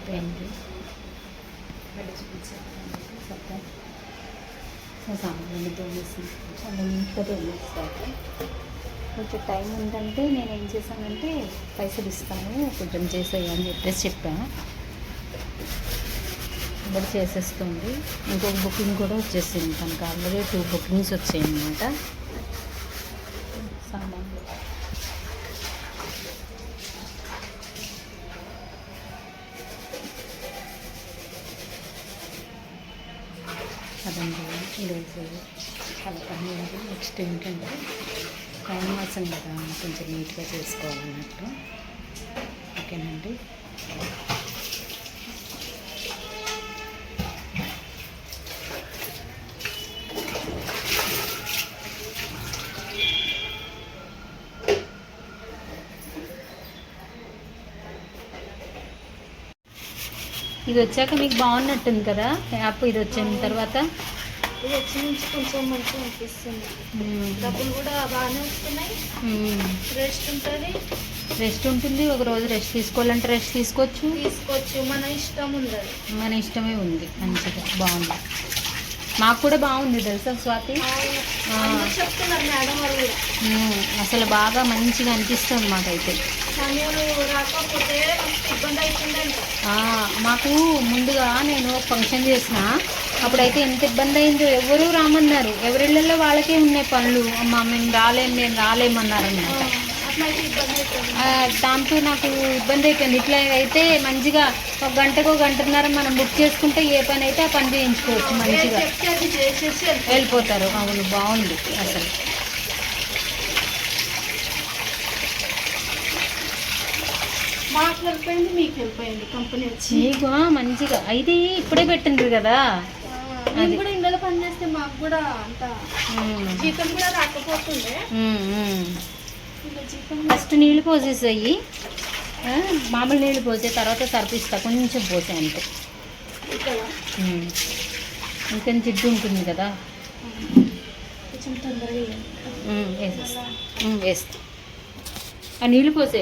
అయిపోయింది. బయట చూపించాను సత్తా సామాన్లు తోమేసి చాలా నీట్గా తోమేస్తాను. కొంచెం టైం ఉందంటే నేను ఏం చేశానంటే పైసలు ఇస్తాను కొంచెం చేసేయి అని చెప్పాను. ఇప్పుడు చేసేస్తుంది. ఇంకొక బుకింగ్ కూడా వచ్చేసింది. తనకు ఆల్రెడీ 2 బుకింగ్స్ వచ్చాయి అన్నమాట. సామాన్లు అదండి ఈరోజు చాలా పని ఉంది. నెక్స్ట్ ఏంటంటే టైం మాసం కదా కొంచెం నీట్గా చేసుకోవాలన్నట్టు. ఓకేనండి. ఇది వచ్చాక మీకు బాగున్నట్టుంది కదా యాప్. ఇది వచ్చిన తర్వాత ఇది వచ్చి నుంచి కొంచెం మంచిగా అనిపిస్తుంది. డబ్బులు కూడా బాగానే వస్తున్నాయి. రెస్ట్ ఉంటుంది. ఒక రోజు రెస్ట్ తీసుకోవాలంటే రెస్ట్ తీసుకోవచ్చు. మన ఇష్టం ఉండదు. మన ఇష్టమే ఉంది. మంచిగా బాగుంది. మాకు కూడా బాగుంది తెలుసా స్వాతి. చెప్తున్నారు మేడం వాళ్ళు కూడా. అసలు బాగా మంచిగా అనిపిస్తుంది మాకైతే. రాకపోతే ఇబ్బంది అవుతుందంట. మాకు ముందుగా నేను ఒక ఫంక్షన్ చేసిన అప్పుడైతే ఎంత ఇబ్బంది అయిందో. ఎవరు రామన్నారు. ఎవరిళ్ళల్లో వాళ్ళకే ఉన్నాయి పనులు. అమ్మ మేము రాలేమన్నారన్నమాట. దాంతో నాకు ఇబ్బంది అయిపోయింది. ఇట్లా అయితే మంచిగా ఒక గంటకో గంటన్నర మనం బుక్ చేసుకుంటే ఏ పని అయితే ఆ పని చేయించుకోవచ్చు. మంచిగా వెళ్ళిపోతారు. అవును బాగుంది అసలు. మాకు వెళ్ళిపోయింది, మీకు వెళ్ళిపోయింది కంపెనీ వచ్చి. మీకు మంచిగా అయితే ఇప్పుడే పెట్టిండ్రు కదా. అది కూడా ఇందులో పని చేస్తే మాకు కూడా అంత జీతం కూడా రాకపోతుండే. ఫస్ట్ నీళ్ళు పోసేసాయి. మామూలు నీళ్ళు పోసే తర్వాత సర్పిస్తా కొంచెం పోసే అంతే. ఇంకొంచెం జిడ్డు ఉంటుంది కదా. కొంచెం తొందరగా వేస్తా. ఆ నీళ్ళు పోసే